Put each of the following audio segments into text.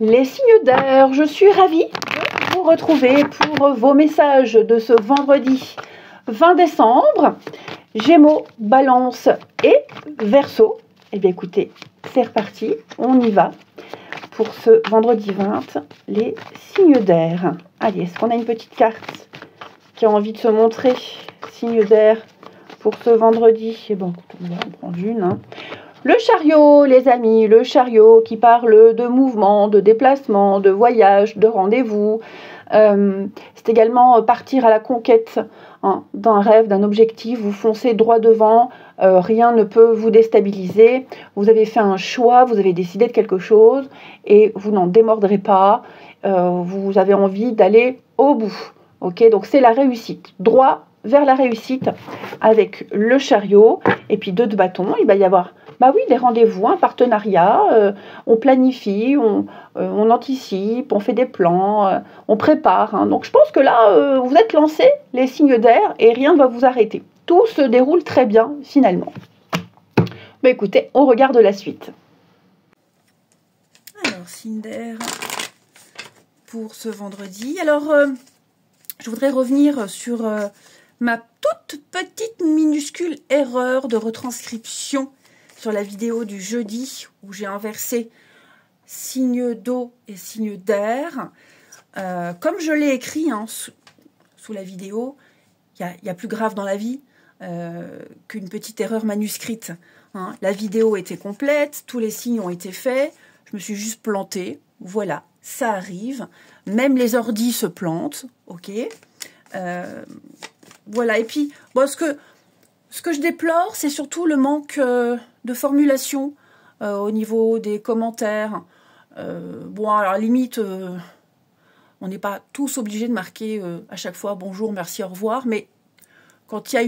Les signes d'air, je suis ravie de vous retrouver pour vos messages de ce vendredi 20 décembre. Gémeaux, Balance et Verseau. Eh bien écoutez, c'est reparti, on y va. Pour ce vendredi 20, les signes d'air. Allez, est-ce qu'on a une petite carte qui a envie de se montrer? Signes d'air pour ce vendredi. Et bon, on va en prendre une. Hein. Le chariot, les amis, le chariot qui parle de mouvement, de déplacement, de voyage, de rendez-vous. C'est également partir à la conquête d'un rêve, d'un objectif. Vous foncez droit devant, rien ne peut vous déstabiliser. Vous avez fait un choix, vous avez décidé de quelque chose et vous n'en démordrez pas. Vous avez envie d'aller au bout. Ok, donc c'est la réussite. Droit vers la réussite avec le chariot et puis 2 de bâton. Il va y avoir des rendez-vous, un partenariat, on planifie, on anticipe, on fait des plans, on prépare. Hein. Donc je pense que là, vous êtes lancés, les signes d'air, et rien ne va vous arrêter. Tout se déroule très bien finalement. Mais écoutez, on regarde la suite. Alors, signe d'air pour ce vendredi. Alors, je voudrais revenir sur ma toute petite minuscule erreur de retranscription sur la vidéo du jeudi où j'ai inversé signe d'eau et signe d'air. Comme je l'ai écrit sous la vidéo, il y a plus grave dans la vie qu'une petite erreur manuscrite. Hein. La vidéo était complète, tous les signes ont été faits, je me suis juste plantée. Voilà, ça arrive. Même les ordis se plantent, ok. Voilà, et puis, bon, ce que je déplore, c'est surtout le manque de formulation au niveau des commentaires. Bon, alors, limite, on n'est pas tous obligés de marquer à chaque fois bonjour, merci, au revoir, mais quand il y a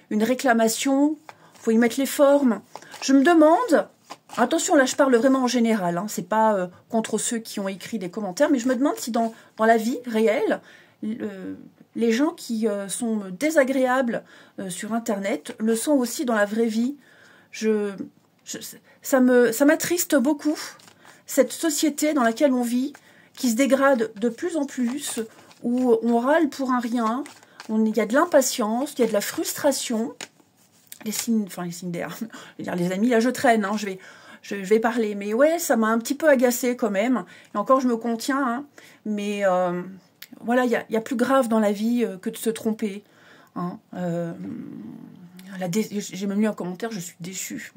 une réclamation, il faut y mettre les formes. Je me demande, attention, là, je parle vraiment en général, hein, c'est pas contre ceux qui ont écrit des commentaires, mais je me demande si dans la vie réelle, les gens qui sont désagréables sur Internet le sont aussi dans la vraie vie. Ça m'attriste beaucoup, cette société dans laquelle on vit, qui se dégrade de plus en plus, où on râle pour un rien, il y a de l'impatience, il y a de la frustration. Les signes d'air, je veux dire, les amis, là je traîne, hein, je vais parler. Mais ouais, ça m'a un petit peu agacée quand même. Et encore, je me contiens, hein, mais... voilà, il y a plus grave dans la vie que de se tromper. Hein. J'ai même lu un commentaire, je suis déçue.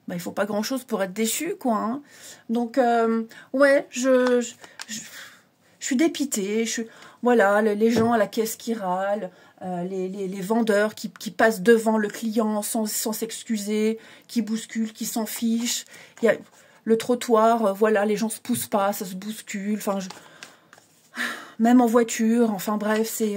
Il faut pas grand-chose pour être déçu, quoi. Hein. Donc, ouais, je suis dépitée. Voilà, les gens à la caisse qui râlent, les vendeurs qui passent devant le client sans s'excuser, qui bousculent, qui s'en fichent. Il y a le trottoir, voilà, les gens se poussent pas, ça se bouscule. Enfin, même en voiture, enfin bref, c'est...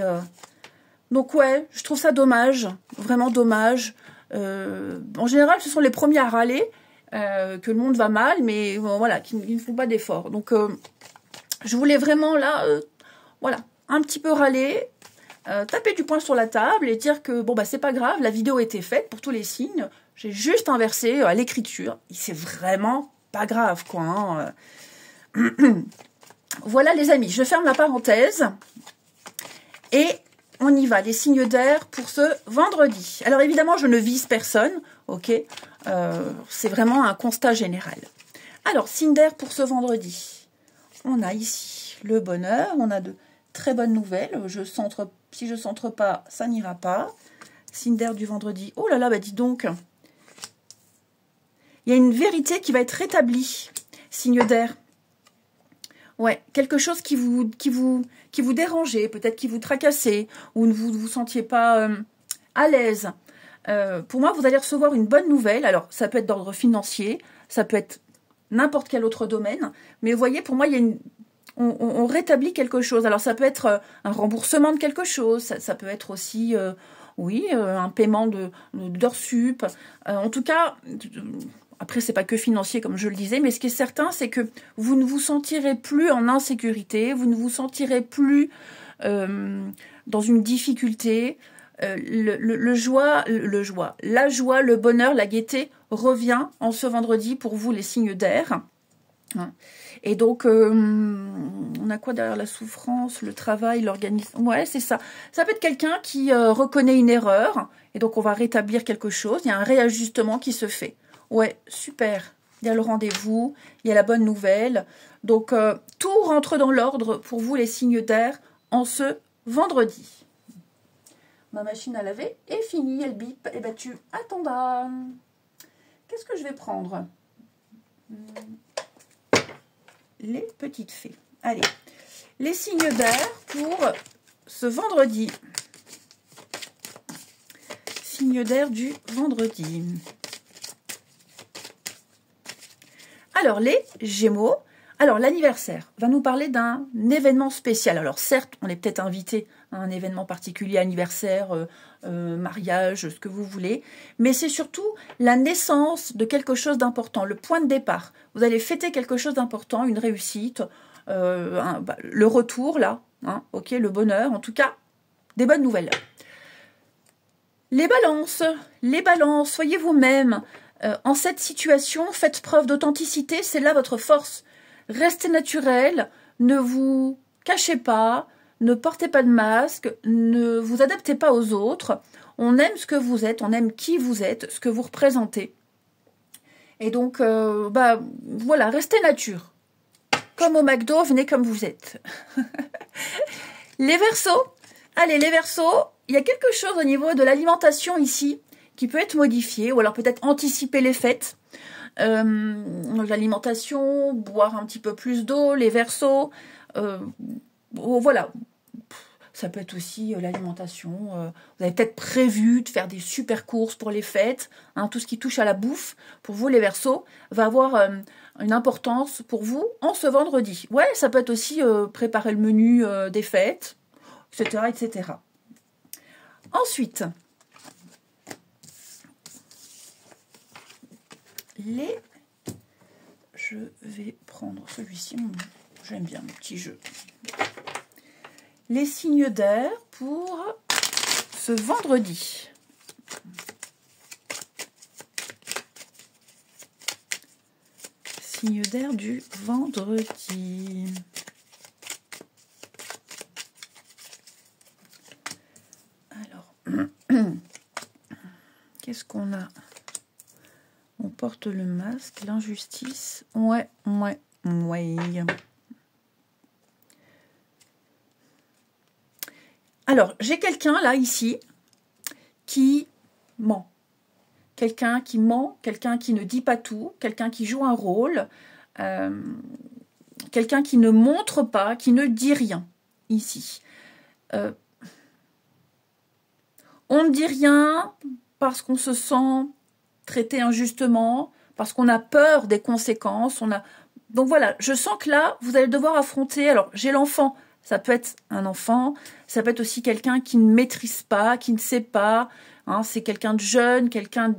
Donc ouais, je trouve ça dommage, vraiment dommage. En général, ce sont les premiers à râler, que le monde va mal, mais voilà, qui ne font pas d'efforts. Donc je voulais vraiment là, voilà, un petit peu râler, taper du poing sur la table et dire que bon c'est pas grave, la vidéo était faite pour tous les signes, j'ai juste inversé à l'écriture, c'est vraiment pas grave, quoi. Hein. Voilà les amis, je ferme la parenthèse et on y va, les signes d'air pour ce vendredi. Alors évidemment, je ne vise personne, ok, c'est vraiment un constat général. Alors, signe d'air pour ce vendredi. On a ici le bonheur, on a de très bonnes nouvelles. Si je centre pas, ça n'ira pas. Signe d'air du vendredi. Oh là là, dis donc. Il y a une vérité qui va être rétablie. Signe d'air. Ouais, quelque chose qui vous dérangeait, peut-être qui vous tracassait, ou ne vous sentiez pas à l'aise. Pour moi, vous allez recevoir une bonne nouvelle. Alors, ça peut être d'ordre financier, ça peut être n'importe quel autre domaine. Mais vous voyez, pour moi, on rétablit quelque chose. Alors, ça peut être un remboursement de quelque chose, ça peut être aussi, un paiement d'heures sup. En tout cas... Après, c'est pas que financier, comme je le disais, mais ce qui est certain, c'est que vous ne vous sentirez plus en insécurité, vous ne vous sentirez plus dans une difficulté. La joie, le bonheur, la gaieté revient en ce vendredi pour vous, les signes d'air. Hein. Et donc, on a quoi derrière la souffrance, le travail, l'organisme? Ouais, c'est ça. Ça peut être quelqu'un qui reconnaît une erreur, et donc on va rétablir quelque chose. Il y a un réajustement qui se fait. Ouais, super. Il y a le rendez-vous, il y a la bonne nouvelle. Donc, tout rentre dans l'ordre pour vous, les signes d'air, en ce vendredi. Ma machine à laver est finie, elle bip, et ben tu attendras. Qu'est-ce que je vais prendre? Les petites fées. Allez, les signes d'air pour ce vendredi. Signes d'air du vendredi. Alors, les Gémeaux. Alors, l'anniversaire va nous parler d'un événement spécial. Alors, certes, on est peut-être invité à un événement particulier, anniversaire, mariage, ce que vous voulez. Mais c'est surtout la naissance de quelque chose d'important, le point de départ. Vous allez fêter quelque chose d'important, une réussite, le retour, là, hein, ok, le bonheur, en tout cas, des bonnes nouvelles. Les balances, soyez vous-même. En cette situation, faites preuve d'authenticité, c'est là votre force. Restez naturel, ne vous cachez pas, ne portez pas de masque, ne vous adaptez pas aux autres. On aime ce que vous êtes, on aime qui vous êtes, ce que vous représentez. Et donc, voilà, restez nature. Comme au McDo, venez comme vous êtes. Les Verseaux. Allez, les Verseaux, il y a quelque chose au niveau de l'alimentation ici qui peut être modifié, ou alors peut-être anticiper les fêtes. L'alimentation, boire un petit peu plus d'eau, les Verseaux, voilà. Ça peut être aussi l'alimentation. Vous avez peut-être prévu de faire des super courses pour les fêtes. Hein, tout ce qui touche à la bouffe, pour vous les Verseaux, va avoir une importance pour vous en ce vendredi. Ouais, ça peut être aussi préparer le menu des fêtes, etc., etc. Ensuite, je vais prendre celui-ci, j'aime bien le petit jeu. Les signes d'air pour ce vendredi. Signes d'air du vendredi. Alors, qu'est-ce qu'on a? On porte le masque, l'injustice. Ouais. Alors, j'ai quelqu'un là, ici, qui ment. Quelqu'un qui ment, quelqu'un qui ne dit pas tout, quelqu'un qui joue un rôle, quelqu'un qui ne montre pas, qui ne dit rien, ici. On ne dit rien parce qu'on se sent traité injustement, parce qu'on a peur des conséquences. Donc voilà, je sens que là, vous allez devoir affronter... Alors, j'ai l'enfant, ça peut être un enfant, ça peut être aussi quelqu'un qui ne maîtrise pas, qui ne sait pas. Hein, c'est quelqu'un de jeune, quelqu'un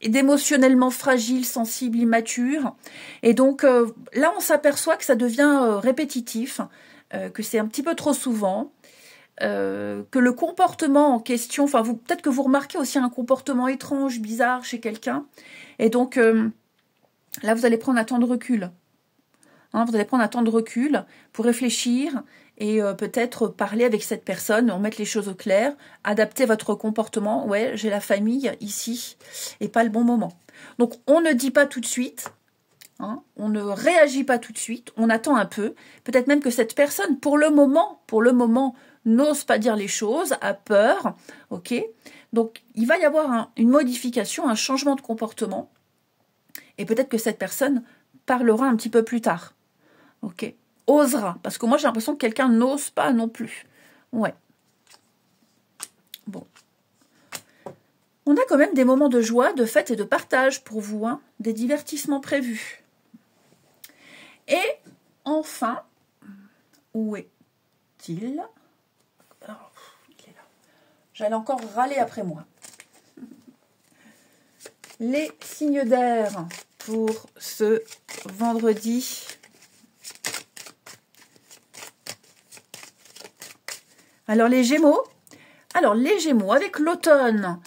d'émotionnellement fragile, sensible, immature. Et donc, là, on s'aperçoit que ça devient répétitif, que c'est un petit peu trop souvent. Que le comportement en question, enfin peut-être que vous remarquez aussi un comportement étrange, bizarre chez quelqu'un, et donc là vous allez prendre un temps de recul. Hein, vous allez prendre un temps de recul pour réfléchir et peut-être parler avec cette personne, remettre les choses au clair, adapter votre comportement. Ouais, j'ai la famille ici et pas le bon moment. Donc on ne dit pas tout de suite. Hein, on ne réagit pas tout de suite, on attend un peu. Peut-être même que cette personne, pour le moment, n'ose pas dire les choses, a peur, ok. Donc, il va y avoir une modification, un changement de comportement, et peut-être que cette personne parlera un petit peu plus tard, ok. Osera, parce que moi, j'ai l'impression que quelqu'un n'ose pas non plus. Ouais. Bon. On a quand même des moments de joie, de fête et de partage pour vous, hein, des divertissements prévus. Et enfin, où est-il ? Alors, il est là. J'allais encore râler après moi. Les signes d'air pour ce vendredi. Alors les Gémeaux. Avec l'automne.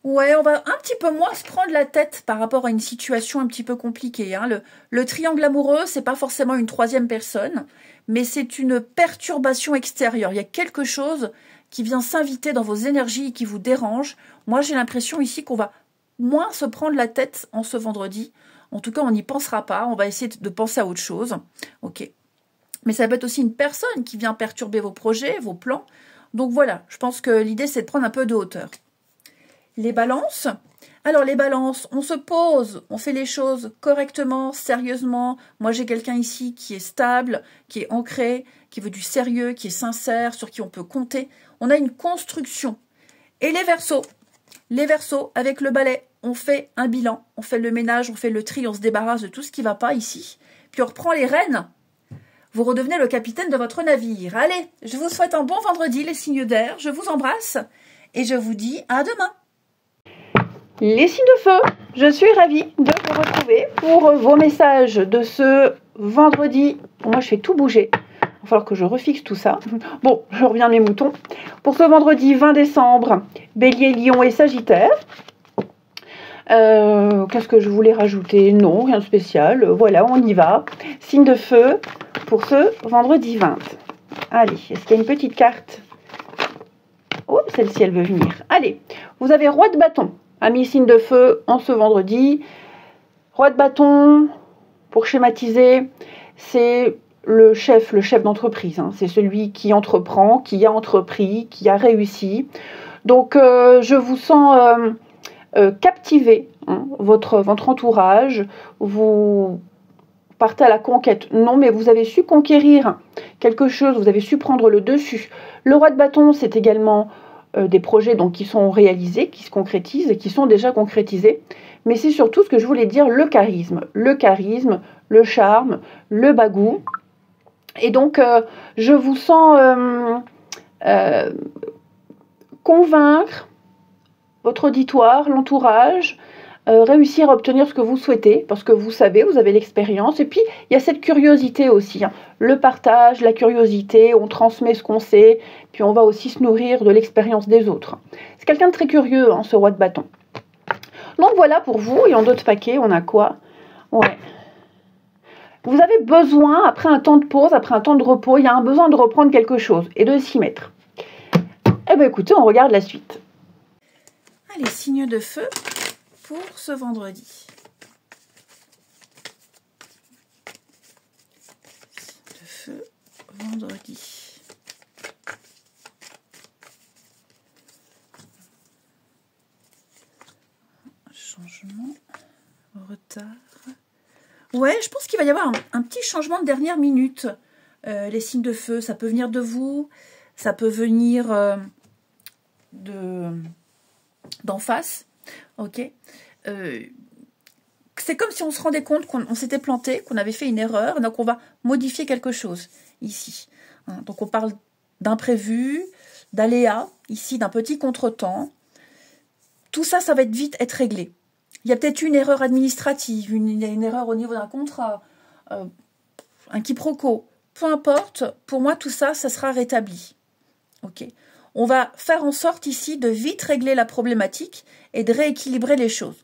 Ouais, on va un petit peu moins se prendre la tête par rapport à une situation un petit peu compliquée. Hein. Le triangle amoureux, c'est pas forcément une troisième personne, mais c'est une perturbation extérieure. Il y a quelque chose qui vient s'inviter dans vos énergies et qui vous dérange. Moi, j'ai l'impression ici qu'on va moins se prendre la tête en ce vendredi. En tout cas, on n'y pensera pas. On va essayer de penser à autre chose. Ok. Mais ça peut être aussi une personne qui vient perturber vos projets, vos plans. Donc voilà, je pense que l'idée, c'est de prendre un peu de hauteur. Les balances. Alors les balances, on se pose, on fait les choses correctement, sérieusement. Moi j'ai quelqu'un ici qui est stable, qui est ancré, qui veut du sérieux, qui est sincère, sur qui on peut compter. On a une construction. Et les verseaux avec le balai, on fait un bilan, on fait le ménage, on fait le tri, on se débarrasse de tout ce qui ne va pas ici. Puis on reprend les rênes. Vous redevenez le capitaine de votre navire. Allez, je vous souhaite un bon vendredi les signes d'air, je vous embrasse et je vous dis à demain. Les signes de feu, je suis ravie de vous retrouver pour vos messages de ce vendredi. Moi, je fais tout bouger. Il va falloir que je refixe tout ça. Bon, je reviens à mes moutons. Pour ce vendredi 20 décembre, Bélier, Lion et Sagittaire. Qu'est-ce que je voulais rajouter? Non, rien de spécial. Voilà, on y va. Signe de feu pour ce vendredi 20. Allez, est-ce qu'il y a une petite carte? Oh, celle-ci, elle veut venir. Allez, vous avez Roi de bâton. Amis signe de feu en ce vendredi. Roi de bâton, pour schématiser, c'est le chef d'entreprise. Hein. C'est celui qui entreprend, qui a entrepris, qui a réussi. Donc, je vous sens captiver hein, votre entourage. Vous partez à la conquête. Non, mais vous avez su conquérir quelque chose. Vous avez su prendre le dessus. Le roi de bâton, c'est également des projets donc, qui sont réalisés, qui se concrétisent et qui sont déjà concrétisés. Mais c'est surtout ce que je voulais dire, le charisme, le charme, le bagou. Et donc, je vous sens convaincre votre auditoire, l'entourage, réussir à obtenir ce que vous souhaitez, parce que vous savez, vous avez l'expérience. Et puis, il y a cette curiosité aussi. Hein. Le partage, la curiosité, on transmet ce qu'on sait, puis on va aussi se nourrir de l'expérience des autres. C'est quelqu'un de très curieux, hein, ce roi de bâton. Donc voilà pour vous. Et en d'autres paquets, on a quoi? Ouais. Vous avez besoin, après un temps de pause, après un temps de repos, il y a un besoin de reprendre quelque chose et de s'y mettre. Eh bien écoutez, on regarde la suite. Allez, signes de feu pour ce vendredi. Signe de feu, vendredi. Changement, retard. Ouais, je pense qu'il va y avoir un petit changement de dernière minute. Les signes de feu, ça peut venir de vous, ça peut venir d'en face. Ok. C'est comme si on se rendait compte qu'on s'était planté, qu'on avait fait une erreur, donc on va modifier quelque chose ici. Hein, donc on parle d'imprévu, d'aléa, ici d'un petit contretemps. Tout ça, ça va être réglé. Il y a peut-être une erreur administrative, une erreur au niveau d'un contrat, un quiproquo. Peu importe, pour moi, tout ça, ça sera rétabli. Ok. On va faire en sorte ici de vite régler la problématique et de rééquilibrer les choses.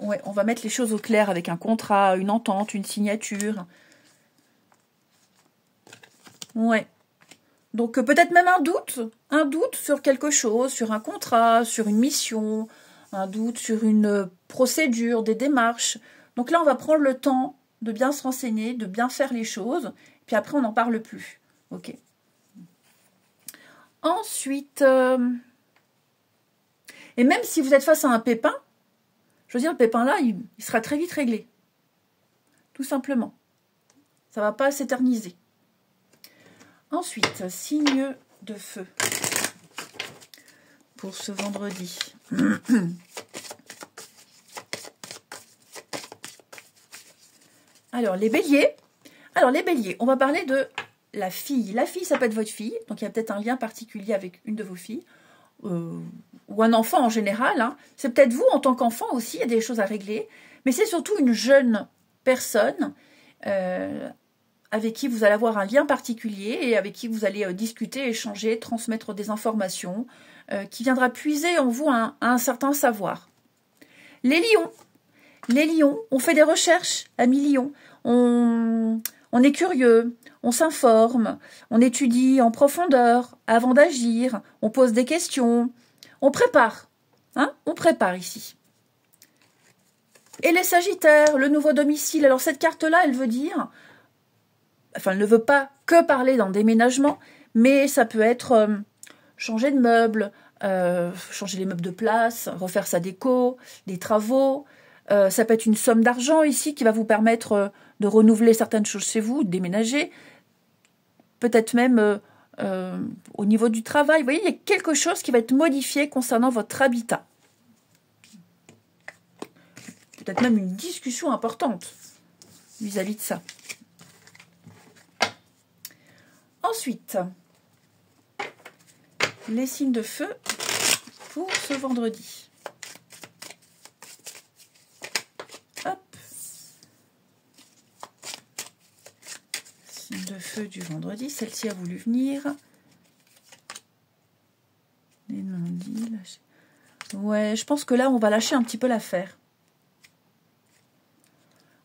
Ouais, on va mettre les choses au clair avec un contrat, une entente, une signature. Ouais. Donc peut-être même un doute sur quelque chose, sur un contrat, sur une mission, un doute sur une procédure, des démarches. Donc là, on va prendre le temps de bien se renseigner, de bien faire les choses, puis après, on n'en parle plus. Ok. Ensuite, et même si vous êtes face à un pépin, je veux dire, le pépin là, il sera très vite réglé. Tout simplement. Ça ne va pas s'éterniser. Ensuite, signe de feu pour ce vendredi. Alors, les béliers. Alors, les béliers, on va parler de la fille. La fille, ça peut être votre fille. Donc, il y a peut-être un lien particulier avec une de vos filles. Ou un enfant en général. Hein. C'est peut-être vous en tant qu'enfant aussi. Il y a des choses à régler. Mais c'est surtout une jeune personne avec qui vous allez avoir un lien particulier et avec qui vous allez discuter, échanger, transmettre des informations, qui viendra puiser en vous un certain savoir. Les lions, on fait des recherches, amis lions, on est curieux, on s'informe, on étudie en profondeur avant d'agir, on pose des questions, on prépare, hein, on prépare ici. Et les sagittaires, le nouveau domicile, alors cette carte-là, elle veut dire, enfin elle ne veut pas que parler d'un déménagement, mais ça peut être changer de meubles, changer les meubles de place, refaire sa déco, des travaux. Ça peut être une somme d'argent ici qui va vous permettre de renouveler certaines choses chez vous, de déménager. Peut-être même au niveau du travail. Vous voyez, il y a quelque chose qui va être modifié concernant votre habitat. Peut-être même une discussion importante vis-à-vis de ça. Ensuite, les signes de feu pour ce vendredi. Hop. Signe de feu du vendredi. Celle-ci a voulu venir. Les non-dits. Ouais, je pense que là, on va lâcher un petit peu l'affaire.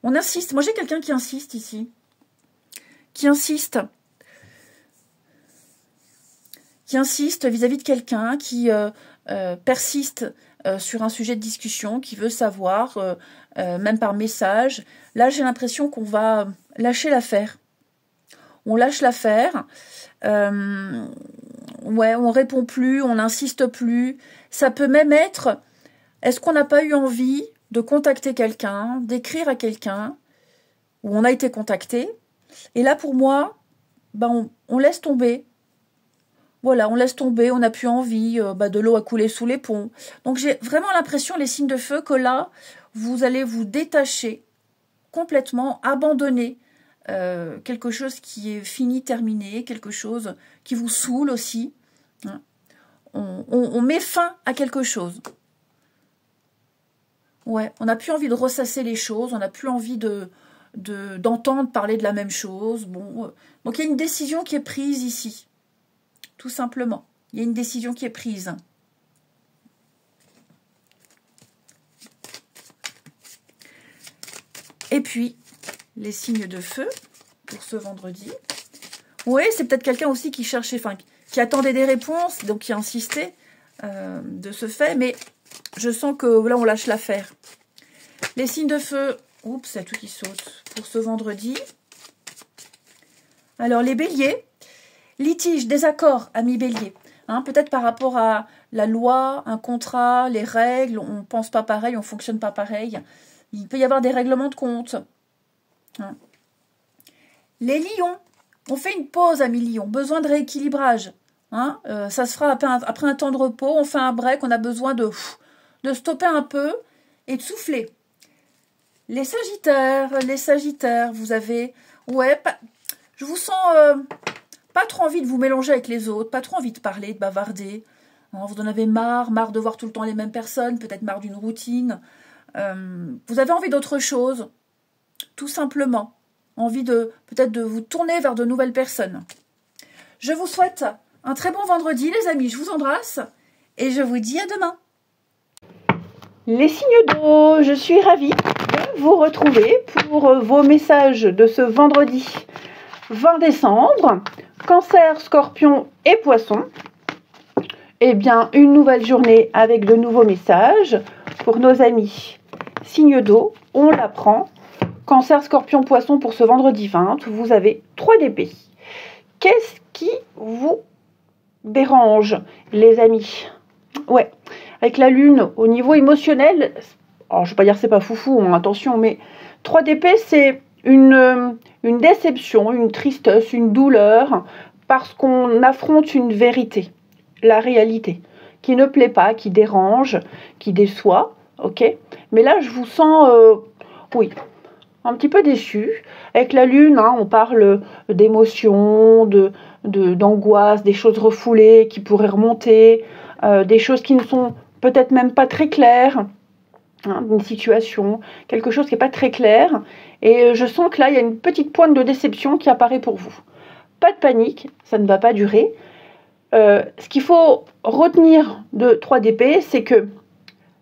On insiste. Moi, j'ai quelqu'un qui insiste ici. Qui insiste vis-à-vis de quelqu'un, qui persiste sur un sujet de discussion, qui veut savoir, même par message. Là, j'ai l'impression qu'on va lâcher l'affaire. On lâche l'affaire. Ouais, on répond plus, on n'insiste plus. Ça peut même être, est-ce qu'on n'a pas eu envie de contacter quelqu'un, d'écrire à quelqu'un, où on a été contacté. Et là, pour moi, ben, on laisse tomber. Voilà, on laisse tomber, on n'a plus envie, de l'eau à couler sous les ponts. Donc j'ai vraiment l'impression, les signes de feu, que là, vous allez vous détacher complètement, abandonner quelque chose qui est fini, terminé, quelque chose qui vous saoule aussi. Hein. On met fin à quelque chose. Ouais, on n'a plus envie de ressasser les choses, on n'a plus envie d'entendre parler de la même chose. Bon, donc il y a une décision qui est prise ici. Tout simplement. Il y a une décision qui est prise. Et puis, les signes de feu pour ce vendredi. Oui, c'est peut-être quelqu'un aussi qui cherchait, enfin, qui attendait des réponses, donc qui insistait de ce fait, mais je sens que là, on lâche l'affaire. Les signes de feu, oups, c'est tout qui saute, pour ce vendredi. Alors, les béliers. Litige, désaccord, amis bélier. Hein, peut-être par rapport à la loi, un contrat, les règles, on ne pense pas pareil, on ne fonctionne pas pareil. Il peut y avoir des règlements de compte. Hein. Les lions, on fait une pause, amis lions, besoin de rééquilibrage. Hein, ça se fera après un temps de repos, on fait un break, on a besoin de stopper un peu et de souffler. Les sagittaires, vous avez... Ouais, je vous sens... pas trop envie de vous mélanger avec les autres, pas trop envie de parler, de bavarder. Hein, vous en avez marre de voir tout le temps les mêmes personnes, peut-être marre d'une routine. Vous avez envie d'autre chose, tout simplement. Envie peut-être de vous tourner vers de nouvelles personnes. Je vous souhaite un très bon vendredi, les amis. Je vous embrasse et je vous dis à demain. Les signes d'eau, je suis ravie de vous retrouver pour vos messages de ce vendredi 20 décembre. Cancer, Scorpion et Poisson. Eh bien, une nouvelle journée avec de nouveaux messages pour nos amis. Signe d'eau, on l'apprend. Cancer, Scorpion, Poisson pour ce vendredi 20. Vous avez 3 d'épée. Qu'est-ce qui vous dérange, les amis? Ouais, avec la lune au niveau émotionnel, alors je ne vais pas dire que c'est pas foufou, hein, attention, mais 3 d'épée, c'est une déception, une tristesse, une douleur, parce qu'on affronte une vérité, la réalité, qui ne plaît pas, qui dérange, qui déçoit, ok? Mais là, je vous sens, oui, un petit peu déçu. Avec la lune, hein, on parle d'émotions, d'angoisse, des choses refoulées qui pourraient remonter, des choses qui ne sont peut-être même pas très claires, hein, une situation, quelque chose qui n'est pas très clair. Et je sens que là, il y a une petite pointe de déception qui apparaît pour vous. Pas de panique, ça ne va pas durer. ce qu'il faut retenir de 3 d'épée, c'est que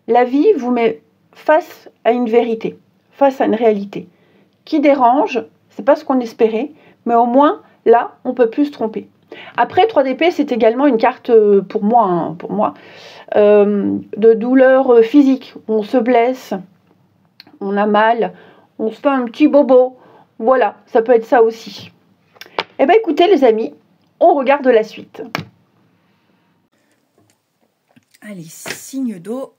la vie vous met face à une vérité, face à une réalité qui dérange. C'est pas ce qu'on espérait, mais au moins là, on peut plus se tromper. Après, 3 d'épée, c'est également une carte pour moi, de douleur physique. On se blesse, on a mal, on se fait un petit bobo. Voilà, ça peut être ça aussi. Eh bien, écoutez les amis, on regarde la suite. Allez, signe d'eau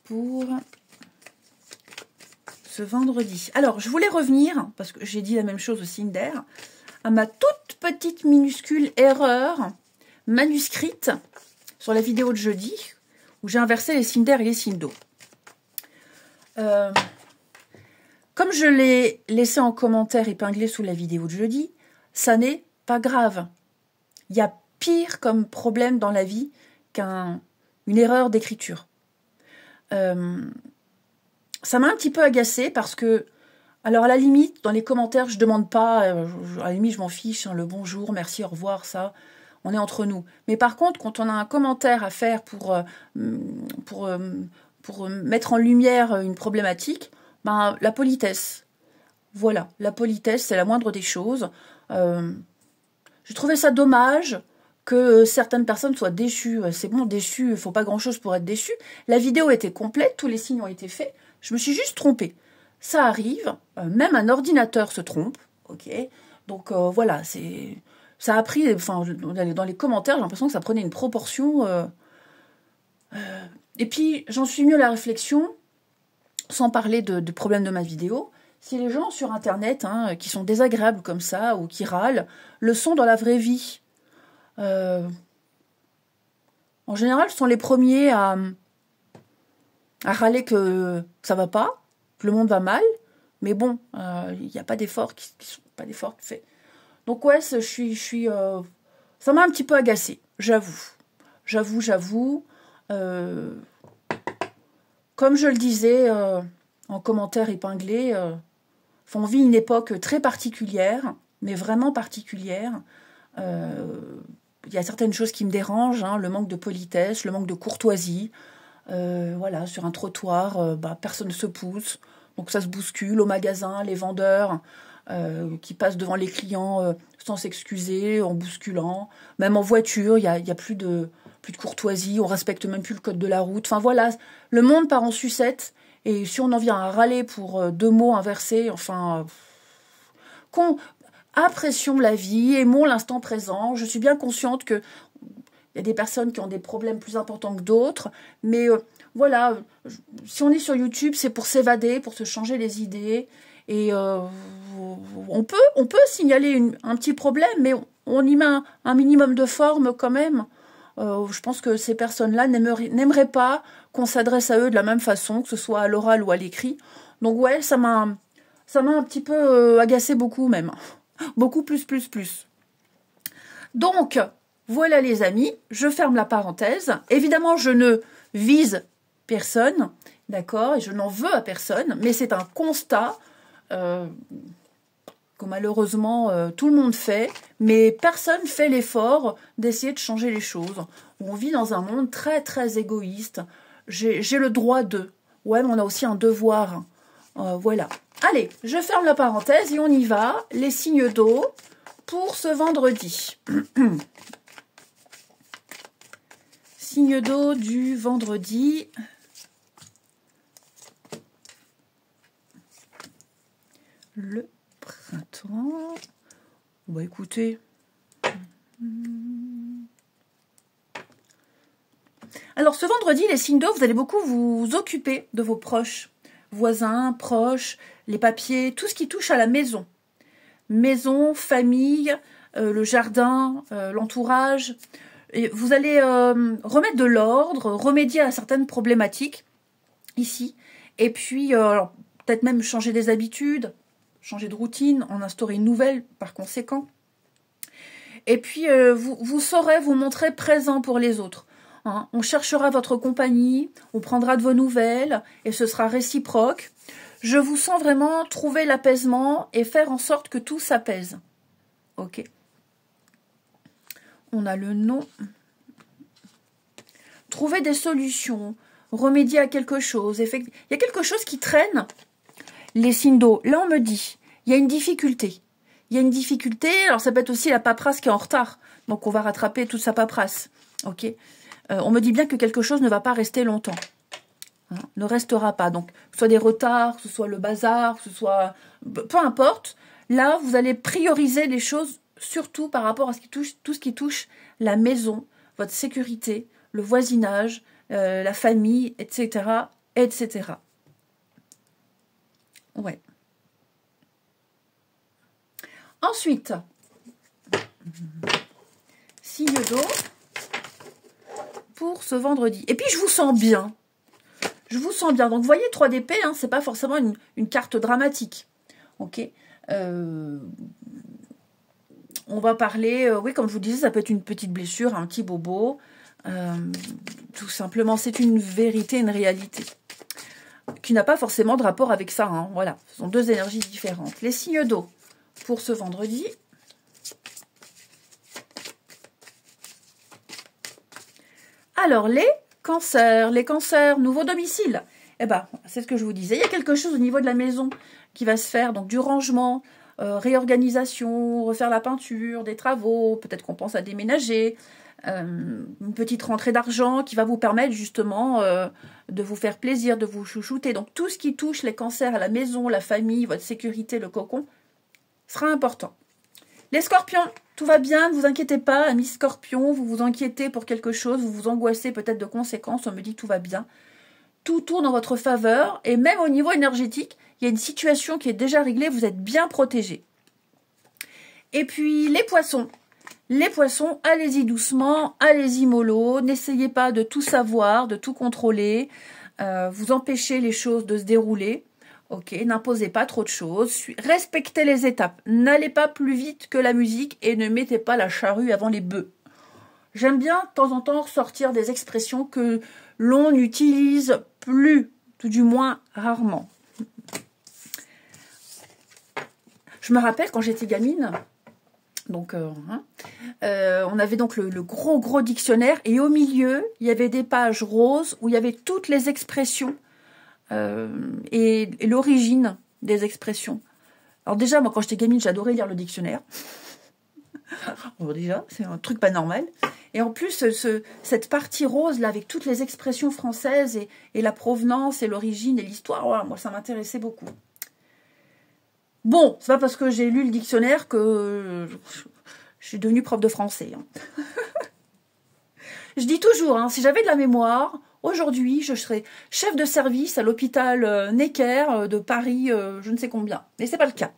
pour ce vendredi. Alors, je voulais revenir, parce que j'ai dit la même chose au signe d'air, à ma toute petite minuscule erreur manuscrite sur la vidéo de jeudi, où j'ai inversé les signes d'air et les signes d'eau. Comme je l'ai laissé en commentaire épinglé sous la vidéo de jeudi, ça n'est pas grave. Il y a pire comme problème dans la vie qu'une erreur d'écriture. Ça m'a un petit peu agacée parce que, alors à la limite, dans les commentaires, je demande pas, à la limite je m'en fiche, hein, le bonjour, merci, au revoir, ça, on est entre nous. Mais par contre, quand on a un commentaire à faire pour mettre en lumière une problématique, ben, la politesse. Voilà, la politesse, c'est la moindre des choses. J'ai trouvé ça dommage que certaines personnes soient déçues. C'est bon, déçu, il ne faut pas grand-chose pour être déçu. La vidéo était complète, tous les signes ont été faits. Je me suis juste trompée. Ça arrive, même un ordinateur se trompe, ok. Donc voilà, ça a pris, enfin, dans les commentaires, j'ai l'impression que ça prenait une proportion. Et puis, j'en suis mieux à la réflexion, sans parler de problèmes de ma vidéo. Si les gens sur Internet, hein, qui sont désagréables comme ça, ou qui râlent, le sont dans la vraie vie, en général, ce sont les premiers à râler que ça va pas, que le monde va mal, mais bon, il n'y a pas d'efforts qui sont pas d'efforts faits. Donc ouais, ça m'a un petit peu agacée, j'avoue. Comme je le disais en commentaire épinglé, on vit une époque très particulière, mais vraiment particulière. Il y a certaines choses qui me dérangent, hein, le manque de politesse, le manque de courtoisie. Voilà, sur un trottoir, personne ne se pousse, donc ça se bouscule. Au magasin, les vendeurs qui passent devant les clients sans s'excuser, en bousculant. Même en voiture, il y a plus de courtoisie, on respecte même plus le code de la route. Enfin voilà, le monde part en sucette. Et si on en vient à râler pour 2 mots inversés, enfin, apprécions la vie, aimons l'instant présent. Je suis bien consciente que il y a des personnes qui ont des problèmes plus importants que d'autres, mais voilà, si on est sur YouTube, c'est pour s'évader, pour se changer les idées. Et on peut signaler un petit problème, mais on y met un minimum de forme quand même. Je pense que ces personnes-là n'aimeraient pas qu'on s'adresse à eux de la même façon, que ce soit à l'oral ou à l'écrit. Donc ouais, ça m'a un petit peu agacé beaucoup même. Beaucoup plus. Donc, voilà les amis, je ferme la parenthèse. Évidemment, je ne vise personne, d'accord, et je n'en veux à personne, mais c'est un constat que malheureusement tout le monde fait, mais personne fait l'effort d'essayer de changer les choses. On vit dans un monde très très égoïste. J'ai le droit de. Ouais, mais on a aussi un devoir. Voilà. Allez, je ferme la parenthèse et on y va. Les signes d'eau pour ce vendredi. Signe d'eau du vendredi. Le printemps. Bah écoutez. Alors ce vendredi, les signes d'eau, vous allez beaucoup vous occuper de vos proches, voisins, proches, les papiers, tout ce qui touche à la maison. Maison, famille, le jardin, l'entourage. Et vous allez remettre de l'ordre, remédier à certaines problématiques ici. Et puis, peut-être même changer des habitudes, changer de routine, en instaurer une nouvelle par conséquent. Et puis, vous saurez vous montrer présent pour les autres. Hein. On cherchera votre compagnie, on prendra de vos nouvelles et ce sera réciproque. Je vous sens vraiment trouver l'apaisement et faire en sorte que tout s'apaise. Ok. on a le nom. Trouver des solutions, remédier à quelque chose. Il y a quelque chose qui traîne. Les signes d'eau. Là, on me dit, il y a une difficulté. Il y a une difficulté. Alors, ça peut être aussi la paperasse qui est en retard. Donc, on va rattraper toute sa paperasse. Ok. On me dit bien que quelque chose ne va pas rester longtemps. Hein, ne restera pas. Donc, que ce soit des retards, que ce soit le bazar, que ce soit... Peu importe. Là, vous allez prioriser les choses, surtout par rapport à tout ce qui touche la maison, votre sécurité, le voisinage, la famille, etc., etc. Ouais. Ensuite, signe d'eau pour ce vendredi. Et puis, je vous sens bien. Je vous sens bien. Donc, vous voyez, 3 d'épée, hein, c'est pas forcément une carte dramatique. Ok. On va parler, oui, comme je vous disais, ça peut être une petite blessure, un petit bobo. Tout simplement, c'est une vérité, une réalité qui n'a pas forcément de rapport avec ça. Hein, voilà, ce sont 2 énergies différentes. Les signes d'eau pour ce vendredi. Alors, les cancers, nouveau domicile. Eh ben, c'est ce que je vous disais. Il y a quelque chose au niveau de la maison qui va se faire, donc du rangement, réorganisation, refaire la peinture, des travaux, peut-être qu'on pense à déménager, une petite rentrée d'argent qui va vous permettre justement de vous faire plaisir, de vous chouchouter. Donc tout ce qui touche les cancers à la maison, la famille, votre sécurité, le cocon, sera important. Les scorpions, tout va bien, ne vous inquiétez pas, amis scorpions, vous vous inquiétez pour quelque chose, vous vous angoissez peut-être de conséquences, on me dit tout va bien. Tout tourne en votre faveur et même au niveau énergétique, il y a une situation qui est déjà réglée, vous êtes bien protégés. Et puis les poissons, allez-y doucement, allez-y mollo, n'essayez pas de tout savoir, de tout contrôler, vous empêchez les choses de se dérouler. Ok, n'imposez pas trop de choses, respectez les étapes, n'allez pas plus vite que la musique et ne mettez pas la charrue avant les bœufs. J'aime bien de temps en temps ressortir des expressions que l'on n'utilise plus, tout du moins rarement. Je me rappelle quand j'étais gamine, donc on avait donc le gros dictionnaire et au milieu, il y avait des pages roses où il y avait toutes les expressions et l'origine des expressions. Alors déjà, moi quand j'étais gamine, j'adorais lire le dictionnaire. Bon, déjà, c'est un truc pas normal. Et en plus, cette partie rose là avec toutes les expressions françaises et la provenance et l'origine et l'histoire, voilà, moi ça m'intéressait beaucoup. Bon, c'est pas parce que j'ai lu le dictionnaire que je suis devenue prof de français. Hein. Je dis toujours, hein, si j'avais de la mémoire, aujourd'hui, je serais chef de service à l'hôpital Necker de Paris, je ne sais combien. Mais c'est pas le cas.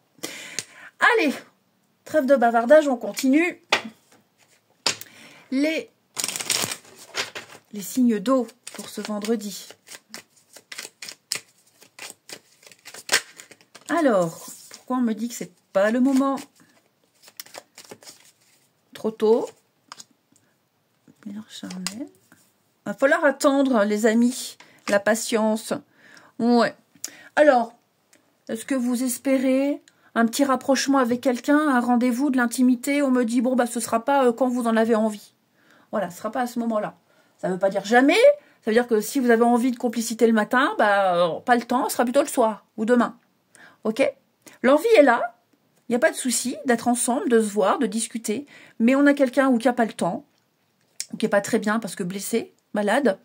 Allez, trêve de bavardage, on continue. Les signes d'eau pour ce vendredi. Alors, pourquoi on me dit que c'est pas le moment? Trop tôt. Charnel. Va falloir attendre, les amis, la patience. Ouais. Alors, est-ce que vous espérez un petit rapprochement avec quelqu'un, un rendez-vous, de l'intimité? On me dit, bon, bah, ce sera pas quand vous en avez envie. Voilà, ce sera pas à ce moment-là. Ça ne veut pas dire jamais. Ça veut dire que si vous avez envie de complicité le matin, bah, pas le temps, ce sera plutôt le soir ou demain. Ok? L'envie est là. Il n'y a pas de souci d'être ensemble, de se voir, de discuter. Mais on a quelqu'un qui n'a pas le temps, ou qui n'est pas très bien parce que blessé, malade.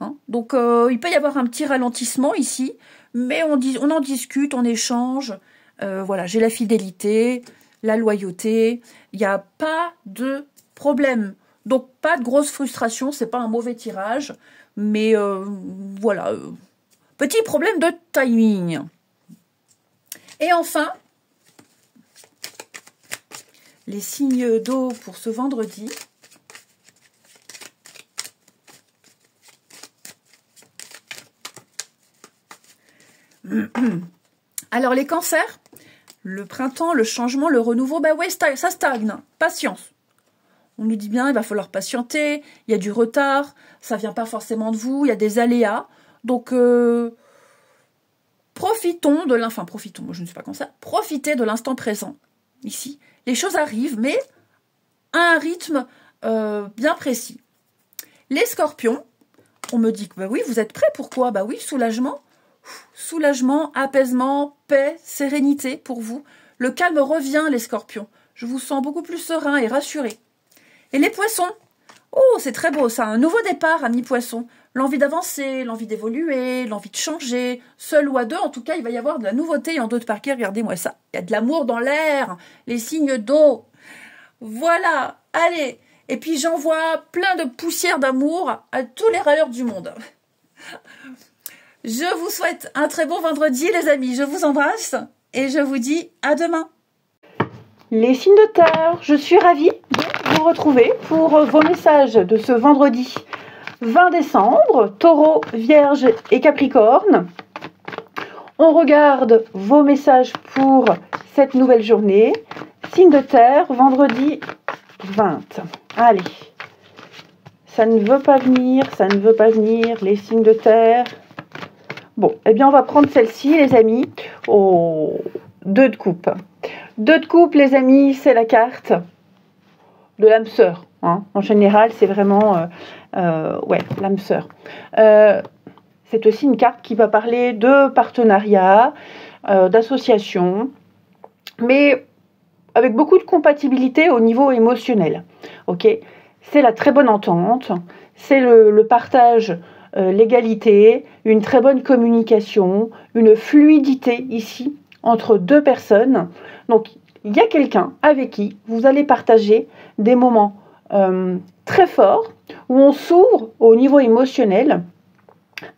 Hein. Donc, il peut y avoir un petit ralentissement ici. Mais on en discute, on échange. Voilà, j'ai la fidélité, la loyauté. Il n'y a pas de problème. Donc, pas de grosse frustration. C'est pas un mauvais tirage. Mais voilà. Petit problème de timing. Et enfin, les signes d'eau pour ce vendredi. Alors, les cancers, le printemps, le changement, le renouveau, bah ouais, ça stagne. Patience. On nous dit bien, il va falloir patienter, il y a du retard, ça vient pas forcément de vous, il y a des aléas. Donc, profitons, moi je ne suis pas comme ça, profitez de l'instant présent. Ici, les choses arrivent, mais à un rythme bien précis. Les scorpions, on me dit que bah oui, vous êtes prêts, pourquoi? Bah oui, soulagement. Soulagement, apaisement, paix, sérénité pour vous. Le calme revient, les scorpions. Je vous sens beaucoup plus serein et rassuré. Et les poissons? Oh, c'est très beau ça, un nouveau départ, amis poissons. L'envie d'avancer, l'envie d'évoluer, l'envie de changer. Seul ou à deux, en tout cas, il va y avoir de la nouveauté en d'autres parquets. Regardez-moi ça. Il y a de l'amour dans l'air, les signes d'eau. Voilà, allez. Et puis j'envoie plein de poussière d'amour à tous les râleurs du monde. Je vous souhaite un très bon vendredi, les amis. Je vous embrasse et je vous dis à demain. Les signes de terre, je suis ravie de vous retrouver pour vos messages de ce vendredi 20 décembre, Taureau, Vierge et Capricorne. On regarde vos messages pour cette nouvelle journée. Signe de terre, vendredi 20. Allez, ça ne veut pas venir, ça ne veut pas venir, les signes de terre. Bon, eh bien on va prendre celle-ci, les amis. Oh, 2 de coupe. 2 de coupe, les amis, c'est la carte de l'âme sœur. Hein. En général, c'est vraiment ouais, l'âme sœur. C'est aussi une carte qui va parler de partenariat, d'association, mais avec beaucoup de compatibilité au niveau émotionnel. Ok, c'est la très bonne entente, c'est le partage, l'égalité, une très bonne communication, une fluidité ici entre 2 personnes. Donc, il y a quelqu'un avec qui vous allez partager des moments très forts où on s'ouvre au niveau émotionnel.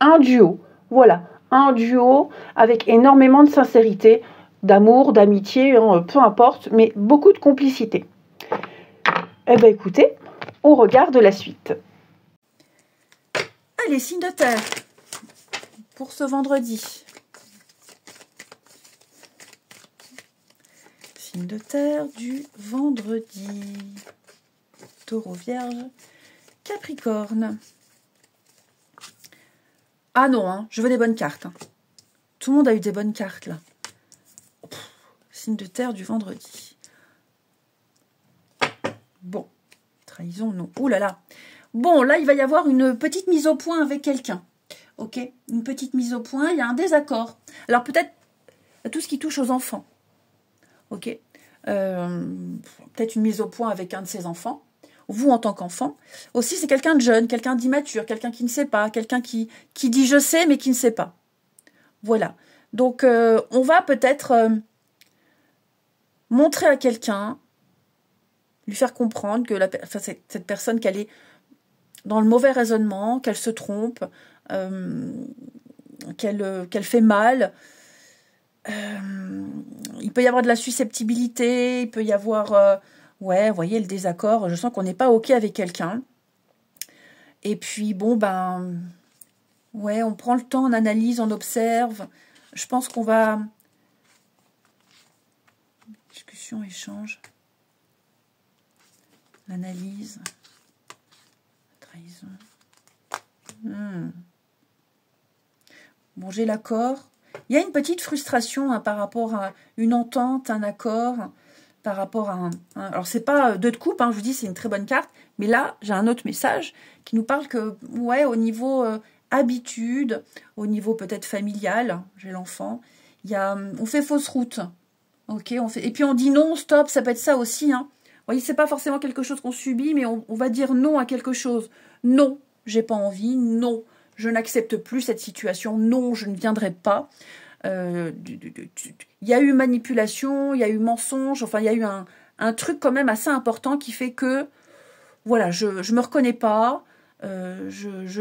Un duo, voilà, un duo avec énormément de sincérité, d'amour, d'amitié, hein, peu importe, mais beaucoup de complicité. Eh bien, écoutez, on regarde la suite. Allez, signes de terre pour ce vendredi. Signe de terre du vendredi. Taureau, Vierge, Capricorne. Ah non, hein, je veux des bonnes cartes. Hein. Tout le monde a eu des bonnes cartes, là. Signe de terre du vendredi. Bon, trahison, non. Ouh là là. Bon, là, il va y avoir une petite mise au point avec quelqu'un. Ok, une petite mise au point, il y a un désaccord. Alors peut-être tout ce qui touche aux enfants. Ok, peut-être une mise au point avec un de ses enfants. Vous en tant qu'enfant. Aussi, c'est quelqu'un de jeune, quelqu'un d'immature, quelqu'un qui ne sait pas, quelqu'un qui dit je sais mais qui ne sait pas. Voilà. Donc, on va peut-être montrer à quelqu'un, lui faire comprendre que cette personne, qu'elle est dans le mauvais raisonnement, qu'elle se trompe, qu'elle fait mal. Il peut y avoir de la susceptibilité, il peut y avoir... ouais, vous voyez, le désaccord. Je sens qu'on n'est pas OK avec quelqu'un. Et puis, bon, ben... ouais, on prend le temps, on analyse, on observe. Je pense qu'on va... Discussion, échange. L'analyse. Trahison. Bon, j'ai l'accord. Il y a une petite frustration hein, par rapport à une entente, un accord, par rapport à alors, c'est pas 2 de coupe, hein, je vous dis, c'est une très bonne carte, mais là, j'ai un autre message qui nous parle que, ouais, au niveau habitude, au niveau peut-être familial, j'ai l'enfant, il y a, on fait fausse route, ok, et puis on dit non, stop, ça peut être ça aussi, hein. Vous voyez, c'est pas forcément quelque chose qu'on subit, mais on va dire non à quelque chose. Non, j'ai pas envie, non, je n'accepte plus cette situation, non, je ne viendrai pas. Il y a eu manipulation, il y a eu mensonge, enfin il y a eu un truc quand même assez important qui fait que, voilà, je me reconnais pas, je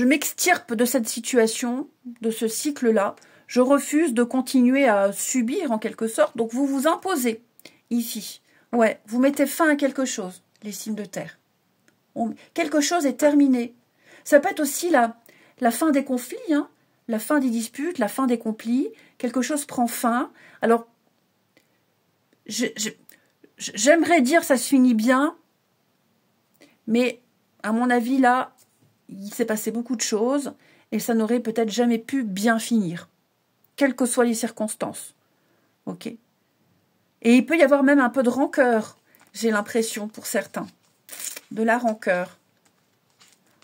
m'extirpe de cette situation, de ce cycle-là. Je refuse de continuer à subir en quelque sorte. Donc vous vous imposez ici. Ouais, vous mettez fin à quelque chose, les signes de terre. Quelque chose est terminé. Ça peut être aussi la fin des conflits, hein, la fin des disputes, la fin des conflits. Quelque chose prend fin. Alors, j'aimerais dire ça se finit bien, mais à mon avis, là, il s'est passé beaucoup de choses et ça n'aurait peut-être jamais pu bien finir, quelles que soient les circonstances. Ok ? Et il peut y avoir même un peu de rancœur, j'ai l'impression, pour certains. De la rancœur.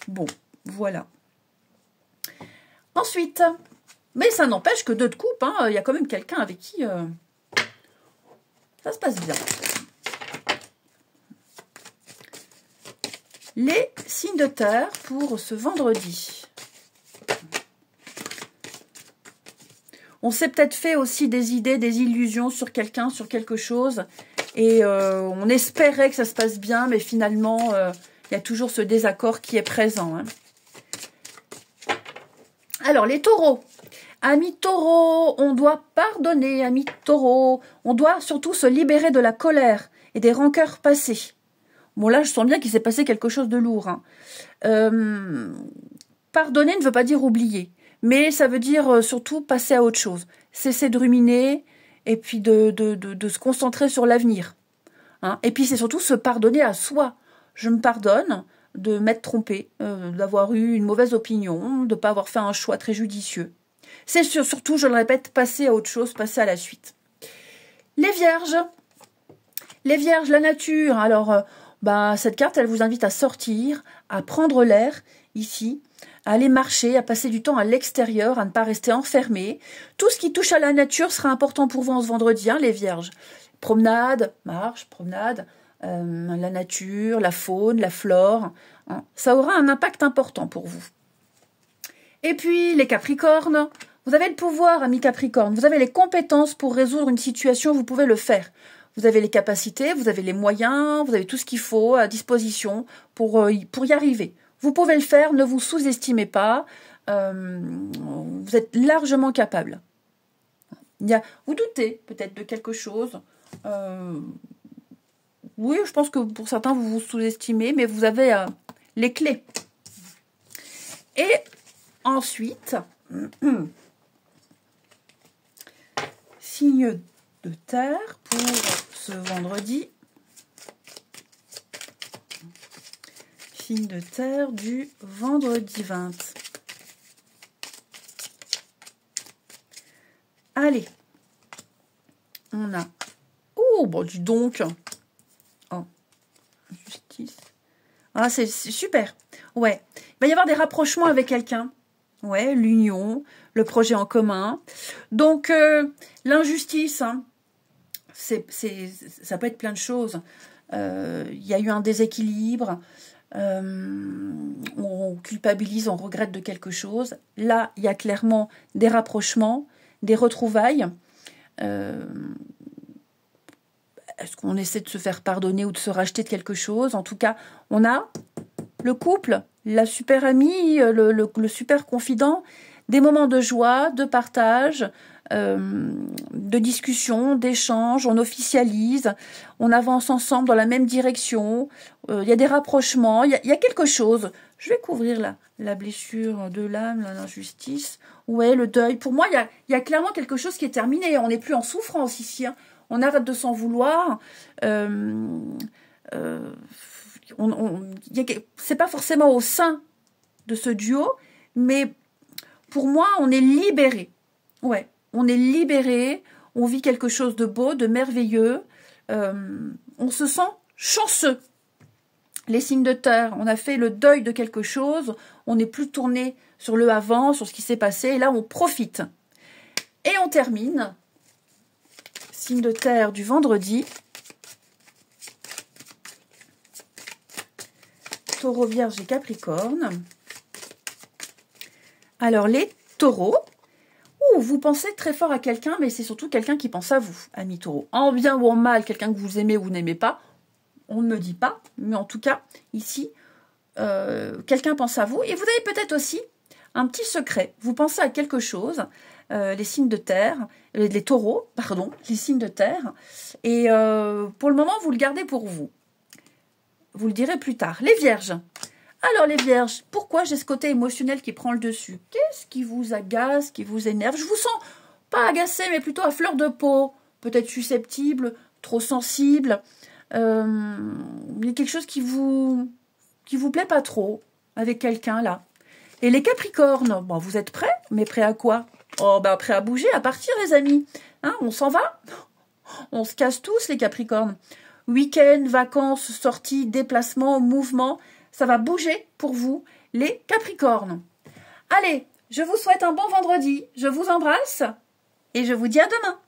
Bon, voilà. Ensuite, mais ça n'empêche que 2 de coupe, hein, il y a quand même quelqu'un avec qui ça se passe bien. Les signes de terre pour ce vendredi. On s'est peut-être fait aussi des idées, des illusions sur quelqu'un, sur quelque chose. Et on espérait que ça se passe bien, mais finalement, il y a toujours ce désaccord qui est présent. Hein. Alors, les taureaux. Amis taureaux, on doit pardonner, amis taureaux. On doit surtout se libérer de la colère et des rancœurs passées. Bon, là, je sens bien qu'il s'est passé quelque chose de lourd. Hein. Pardonner ne veut pas dire oublier, mais ça veut dire surtout passer à autre chose. Cesser de ruminer et puis de se concentrer sur l'avenir. Hein. Et puis, c'est surtout se pardonner à soi. Je me pardonne de m'être trompée, d'avoir eu une mauvaise opinion, de ne pas avoir fait un choix très judicieux. C'est surtout, je le répète, passer à autre chose, passer à la suite. Les vierges. Les vierges, la nature. Alors, cette carte, elle vous invite à sortir, à prendre l'air, ici, à aller marcher, à passer du temps à l'extérieur, à ne pas rester enfermé. Tout ce qui touche à la nature sera important pour vous en ce vendredi, hein, les vierges. Promenade, marche, promenade, la nature, la faune, la flore. Hein, ça aura un impact important pour vous. Et puis, les capricornes. Vous avez le pouvoir, amis capricornes. Vous avez les compétences pour résoudre une situation, vous pouvez le faire. Vous avez les capacités, vous avez les moyens, vous avez tout ce qu'il faut à disposition pour y arriver. Vous pouvez le faire, ne vous sous-estimez pas. Vous êtes largement capable. Vous doutez peut-être de quelque chose. Oui, je pense que pour certains, vous vous sous-estimez, mais vous avez les clés. Et ensuite, signe de terre pour ce vendredi. Signe de terre du vendredi 20. Allez. On a... Oh, bon, dis donc. Oh. Justice. Ah, c'est super. Ouais. Il va y avoir des rapprochements avec quelqu'un. Ouais, l'union, le projet en commun. Donc, l'injustice, hein, ça peut être plein de choses. Il y a eu un déséquilibre. On culpabilise, on regrette de quelque chose. Là, il y a clairement des rapprochements, des retrouvailles. Est-ce qu'on essaie de se faire pardonner ou de se racheter de quelque chose? En tout cas, on a le couple, la super amie, le super confident, des moments de joie, de partage, de discussion, d'échange, on officialise, on avance ensemble dans la même direction, il y a des rapprochements, il y a quelque chose. Je vais couvrir la blessure de l'âme, l'injustice, ouais, le deuil. Pour moi, il y a clairement quelque chose qui est terminé, on n'est plus en souffrance ici, hein. On arrête de s'en vouloir, c'est pas forcément au sein de ce duo, mais pour moi, on est libéré. Ouais, on est libéré, on vit quelque chose de beau, de merveilleux, on se sent chanceux. Les signes de terre, on a fait le deuil de quelque chose, on n'est plus tourné sur le avant, sur ce qui s'est passé, et là, on profite. Et on termine, signe de terre du vendredi, Taureau, Vierge et Capricorne. Alors, les taureaux, vous pensez très fort à quelqu'un, mais c'est surtout quelqu'un qui pense à vous, amis taureaux. En bien ou en mal, quelqu'un que vous aimez ou n'aimez pas, on ne me dit pas, mais en tout cas, ici, quelqu'un pense à vous. Et vous avez peut-être aussi un petit secret. Vous pensez à quelque chose, les signes de terre, les taureaux, pardon, les signes de terre, et pour le moment, vous le gardez pour vous. Vous le direz plus tard. Les vierges. Alors les vierges, pourquoi j'ai ce côté émotionnel qui prend le dessus? Qu'est-ce qui vous agace, qui vous énerve? Je vous sens pas agacé, mais plutôt à fleur de peau. Peut-être susceptible, trop sensible. Il y a quelque chose qui vous plaît pas trop avec quelqu'un là. Et les capricornes, bon, vous êtes prêts? Mais prêts à quoi? Oh, prêts à bouger, à partir les amis. Hein, on s'en va? On se casse tous les Capricornes. Week-end, vacances, sorties, déplacements, mouvements, ça va bouger pour vous, les Capricornes. Allez, je vous souhaite un bon vendredi, je vous embrasse et je vous dis à demain.